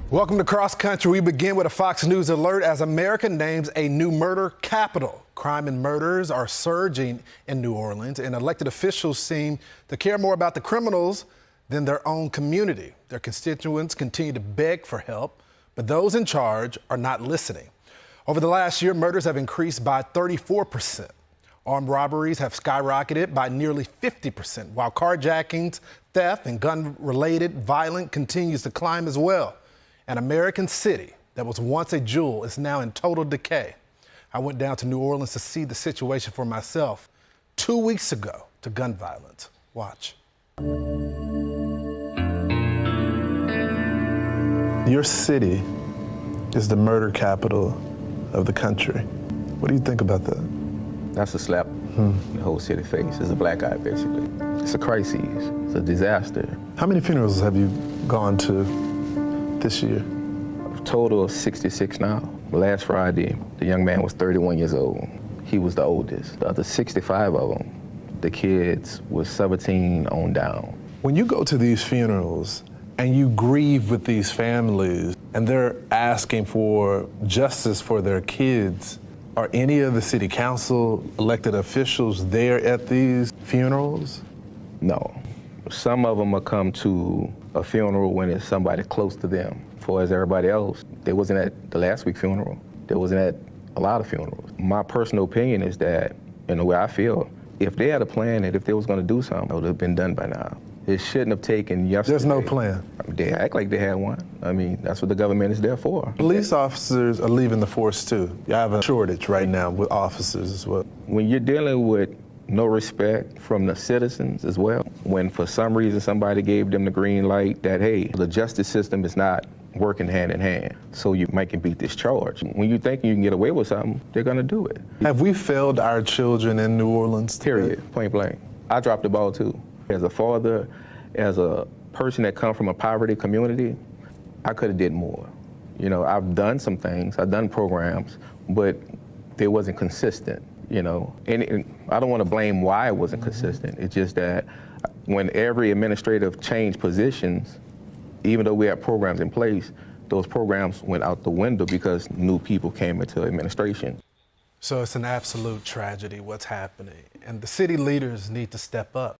Welcome to Cross Country. We begin with a Fox News alert as America names a new murder capital. Crime and murders are surging in New Orleans, and elected officials seem to care more about the criminals than their own community. Their constituents continue to beg for help, but those in charge are not listening. Over the last year, murders have increased by 34%. Armed robberies have skyrocketed by nearly 50%, while carjackings, theft, and gun-related violence continues to climb as well. An American city that was once a jewel is now in total decay. I went down to New Orleans to see the situation for myself 2 weeks ago to gun violence. Watch. Your city is the murder capital of the country. What do you think about that? That's a slap the whole city face. It's a black eye, basically. It's a crisis. It's a disaster. How many funerals have you gone to this year? A total of 66 now. Last Friday, the young man was 31 years old. He was the oldest. The other 65 of them, the kids was 17 on down. When you go to these funerals and you grieve with these families and they're asking for justice for their kids, are any of the city council elected officials there at these funerals? No. Some of them will come to a funeral when it's somebody close to them. For as everybody else, they wasn't at the last week's funeral. They wasn't at a lot of funerals. My personal opinion is that, in the way I feel, if they had a plan and if they was gonna do something, it would have been done by now. It shouldn't have taken yesterday. There's no plan. They act like they had one. I mean, that's what the government is there for. Police officers are leaving the force too. You have a shortage right now with officers as well. When you're dealing with no respect from the citizens as well, when for some reason somebody gave them the green light that, hey, the justice system is not working hand in hand, so you might can beat this charge. When you think you can get away with something, they're gonna do it. Have we failed our children in New Orleans today? Period, point blank. I dropped the ball too. As a father, as a person that come from a poverty community, I could have did more. You know, I've done some things, I've done programs, but they wasn't consistent, you know. And I don't want to blame why it wasn't consistent. It's just that when every administrative changed positions, even though we had programs in place, those programs went out the window because new people came into administration. So it's an absolute tragedy what's happening, and the city leaders need to step up.